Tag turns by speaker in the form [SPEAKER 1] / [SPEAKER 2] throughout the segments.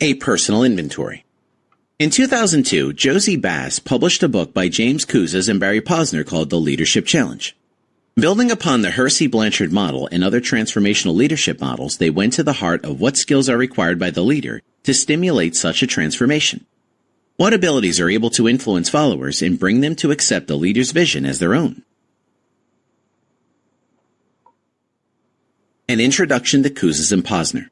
[SPEAKER 1] A personal inventory. In 2002, Josie Bass published a book by James Kouzes and Barry Posner called The Leadership Challenge. Building upon the Hersey-Blanchard model and other transformational leadership models, they went to the heart of what skills are required by the leader to stimulate such a transformation. What abilities are able to influence followers and bring them to accept the leader's vision as their own? An introduction to Kouzes and Posner.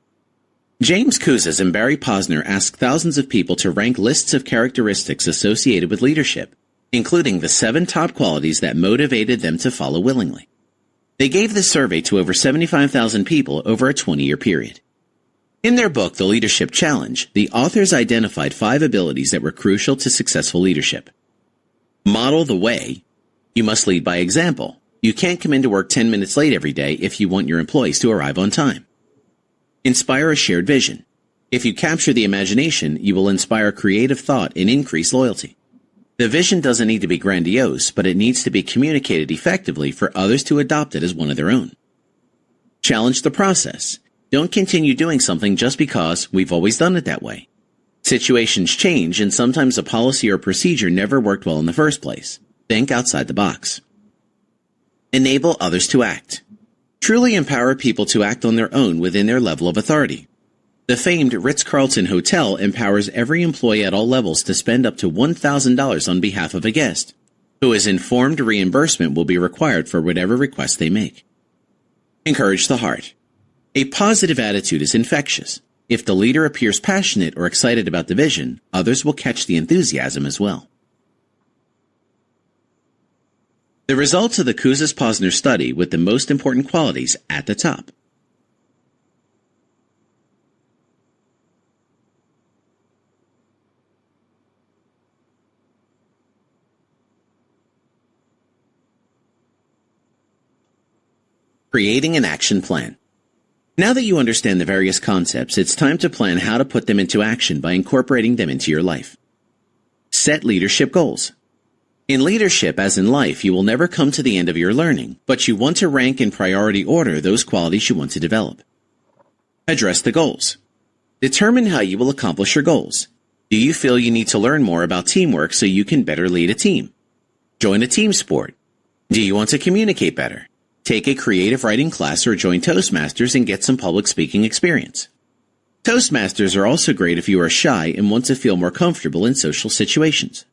[SPEAKER 1] James Kouzes and Barry Posner asked thousands of people to rank lists of characteristics associated with leadership, including the 7 top qualities that motivated them to follow willingly. They gave this survey to over 75,000 people over a 20-year period. In their book, The Leadership Challenge, the authors identified 5 abilities that were crucial to successful leadership. Model the way. You must lead by example. You can't come into work 10 minutes late every day if you want your employees to arrive on time. Inspire a shared vision. If you capture the imagination, you will inspire creative thought and increase loyalty. The vision doesn't need to be grandiose, but it needs to be communicated effectively for others to adopt it as one of their own. Challenge the process. Don't continue doing something just because we've always done it that way. Situations change, and sometimes a policy or procedure never worked well in the first place. Think outside the box. Enable others to act. Truly empower people to act on their own within their level of authority. The famed Ritz-Carlton Hotel empowers every employee at all levels to spend up to $1,000 on behalf of a guest, who is informed reimbursement will be required for whatever request they make. Encourage the heart. A positive attitude is infectious. If the leader appears passionate or excited about the vision, others will catch the enthusiasm as well. The results of the Kouzes-Posner study with the most important qualities at the top. Creating an action plan. Now that you understand the various concepts, it's time to plan how to put them into action by incorporating them into your life. Set leadership goals. In leadership, as in life, you will never come to the end of your learning, but you want to rank in priority order those qualities you want to develop. Address the goals. Determine how you will accomplish your goals. Do you feel you need to learn more about teamwork so you can better lead a team? Join a team sport. Do you want to communicate better? Take a creative writing class or join Toastmasters and get some public speaking experience. Toastmasters are also great if you are shy and want to feel more comfortable in social situations.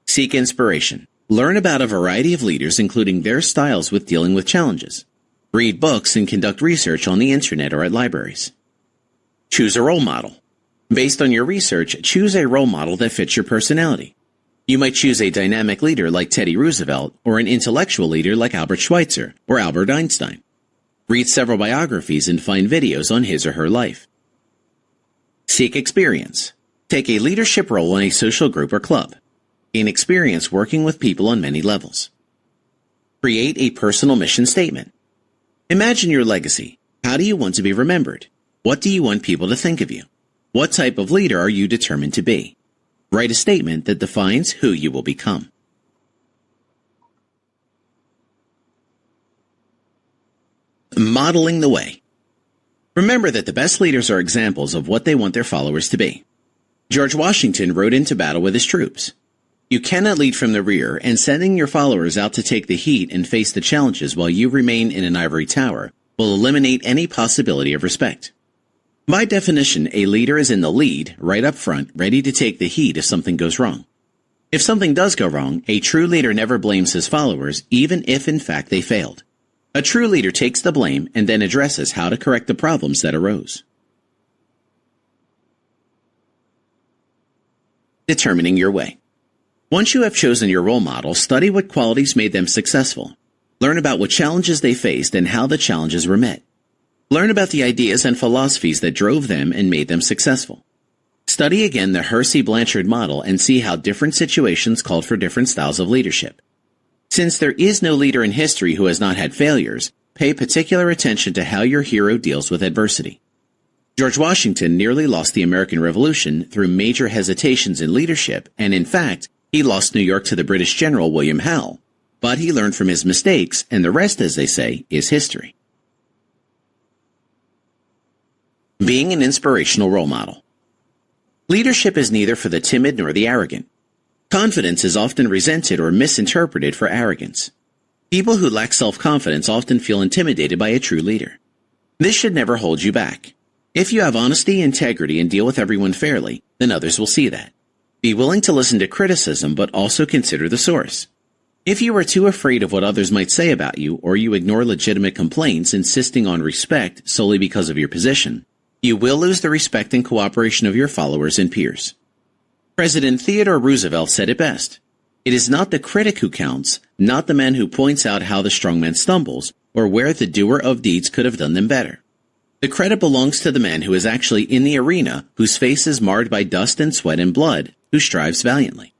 [SPEAKER 1] Seek inspiration. Learn about a variety of leaders, including their styles with dealing with challenges. Read books and conduct research on the internet or at libraries. Choose a role model. Based on your research, choose a role model that fits your personality. You might choose a dynamic leader like Teddy Roosevelt or an intellectual leader like Albert Schweitzer or Albert Einstein. Read several biographies and find videos on his or her life. Seek experience. Take a leadership role in a social group or club. Gain experience working with people on many levels. Create a personal mission statement. Imagine your legacy. How do you want to be remembered? What do you want people to think of you? What type of leader are you determined to be? Write a statement that defines who you will become. Modeling the way. Remember that the best leaders are examples of what they want their followers to be. George Washington rode into battle with his troops. You cannot lead from the rear, and sending your followers out to take the heat and face the challenges while you remain in an ivory tower will eliminate any possibility of respect. By definition, a leader is in the lead, right up front, ready to take the heat if something goes wrong. If something does go wrong, a true leader never blames his followers, even if in fact they failed. A true leader takes the blame and then addresses how to correct the problems that arose. Determining your way. Once you have chosen your role model, study what qualities made them successful. Learn about what challenges they faced and how the challenges were met. Learn about the ideas and philosophies that drove them and made them successful. Study again the Hersey-Blanchard model and see how different situations called for different styles of leadership. Since there is no leader in history who has not had failures, pay particular attention to how your hero deals with adversity. George Washington nearly lost the American Revolution through major hesitations in leadership, and in fact, he lost New York to the British General William Howe. But he learned from his mistakes, and the rest, as they say, is history. Being an inspirational role model. Leadership is neither for the timid nor the arrogant. Confidence is often resented or misinterpreted for arrogance. People who lack self-confidence often feel intimidated by a true leader. This should never hold you back. If you have honesty, integrity, and deal with everyone fairly, then others will see that. Be willing to listen to criticism, but also consider the source. If you are too afraid of what others might say about you, or you ignore legitimate complaints, insisting on respect solely because of your position, you will lose the respect and cooperation of your followers and peers. President Theodore Roosevelt said it best. It is not the critic who counts, not the man who points out how the strong man stumbles, or where the doer of deeds could have done them better. The credit belongs to the man who is actually in the arena, whose face is marred by dust and sweat and blood, who strives valiantly,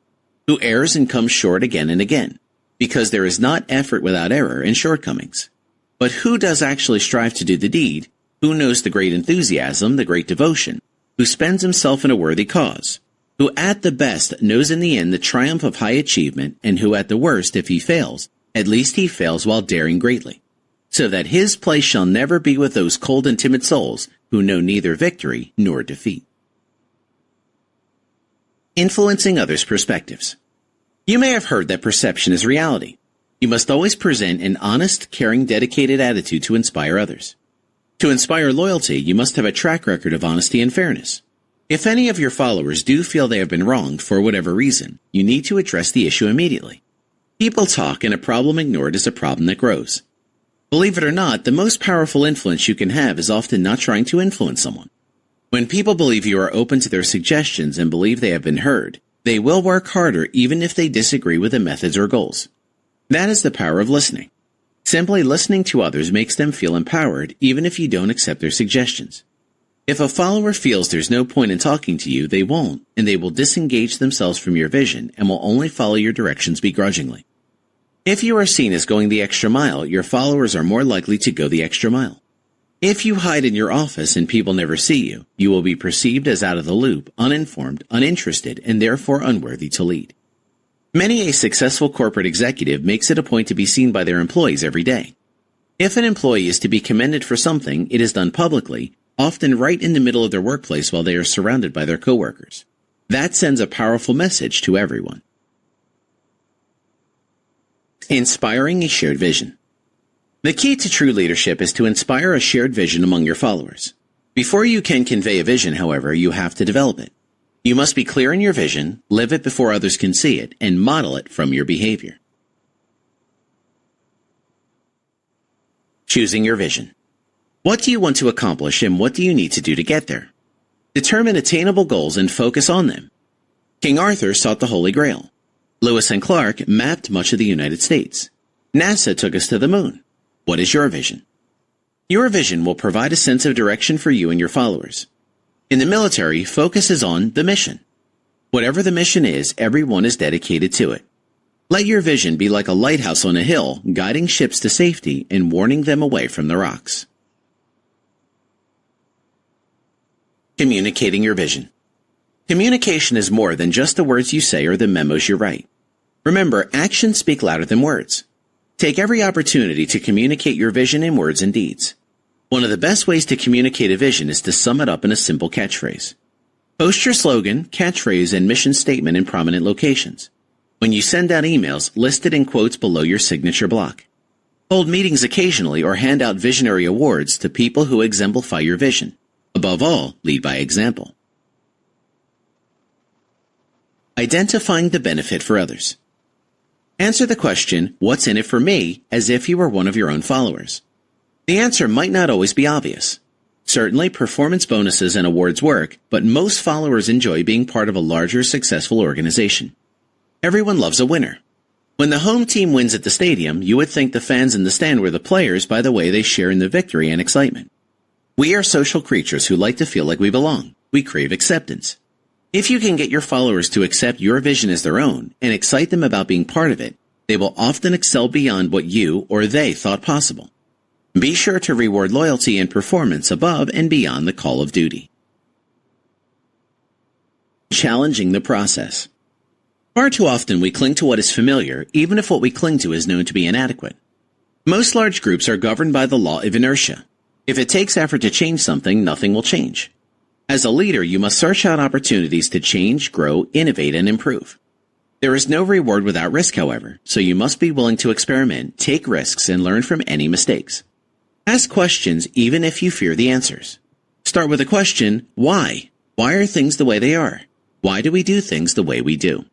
[SPEAKER 1] who errs and comes short again and again, because there is not effort without error and shortcomings. But who does actually strive to do the deed, who knows the great enthusiasm, the great devotion, who spends himself in a worthy cause, who at the best knows in the end the triumph of high achievement, and who at the worst, if he fails, at least he fails while daring greatly, so that his place shall never be with those cold and timid souls who know neither victory nor defeat. Influencing others' perspectives. You may have heard that perception is reality. You must always present an honest, caring, dedicated attitude to inspire others. To inspire loyalty, you must have a track record of honesty and fairness. If any of your followers do feel they have been wronged for whatever reason, you need to address the issue immediately. People talk, and a problem ignored is a problem that grows. Believe it or not, the most powerful influence you can have is often not trying to influence someone. When people believe you are open to their suggestions and believe they have been heard, they will work harder even if they disagree with the methods or goals. That is the power of listening. Simply listening to others makes them feel empowered even if you don't accept their suggestions. If a follower feels there's no point in talking to you, they won't, and they will disengage themselves from your vision and will only follow your directions begrudgingly. If you are seen as going the extra mile, your followers are more likely to go the extra mile. If you hide in your office and people never see you, you will be perceived as out of the loop, uninformed, uninterested, and therefore unworthy to lead. Many a successful corporate executive makes it a point to be seen by their employees every day. If an employee is to be commended for something, it is done publicly, often right in the middle of their workplace while they are surrounded by their coworkers. That sends a powerful message to everyone. Inspiring a shared vision. The key to true leadership is to inspire a shared vision among your followers. Before you can convey a vision, however, you have to develop it. You must be clear in your vision, live it before others can see it, and model it from your behavior. Choosing your vision. What do you want to accomplish, and what do you need to do to get there? Determine attainable goals and focus on them. King Arthur sought the Holy Grail. Lewis and Clark mapped much of the United States. NASA took us to the moon. What is your vision? Your vision will provide a sense of direction for you and your followers. In the military, focus is on the mission. Whatever the mission is, everyone is dedicated to it. Let your vision be like a lighthouse on a hill, guiding ships to safety and warning them away from the rocks. Communicating your vision. Communication is more than just the words you say or the memos you write. Remember, actions speak louder than words. Take every opportunity to communicate your vision in words and deeds. One of the best ways to communicate a vision is to sum it up in a simple catchphrase. Post your slogan, catchphrase, and mission statement in prominent locations. When you send out emails, list it in quotes below your signature block. Hold meetings occasionally or hand out visionary awards to people who exemplify your vision. Above all, lead by example. Identifying the benefit for others. Answer the question, what's in it for me, as if you were one of your own followers. The answer might not always be obvious. Certainly, performance bonuses and awards work, but most followers enjoy being part of a larger, successful organization. Everyone loves a winner. When the home team wins at the stadium, you would think the fans in the stand were the players by the way they share in the victory and excitement. We are social creatures who like to feel like we belong. We crave acceptance. If you can get your followers to accept your vision as their own and excite them about being part of it, they will often excel beyond what you or they thought possible. Be sure to reward loyalty and performance above and beyond the call of duty. Challenging the process. Far too often we cling to what is familiar, even if what we cling to is known to be inadequate. Most large groups are governed by the law of inertia. If it takes effort to change something, nothing will change. As a leader, you must search out opportunities to change, grow, innovate, and improve. There is no reward without risk, however, so you must be willing to experiment, take risks, and learn from any mistakes. Ask questions even if you fear the answers. Start with a question, why? Why are things the way they are? Why do we do things the way we do?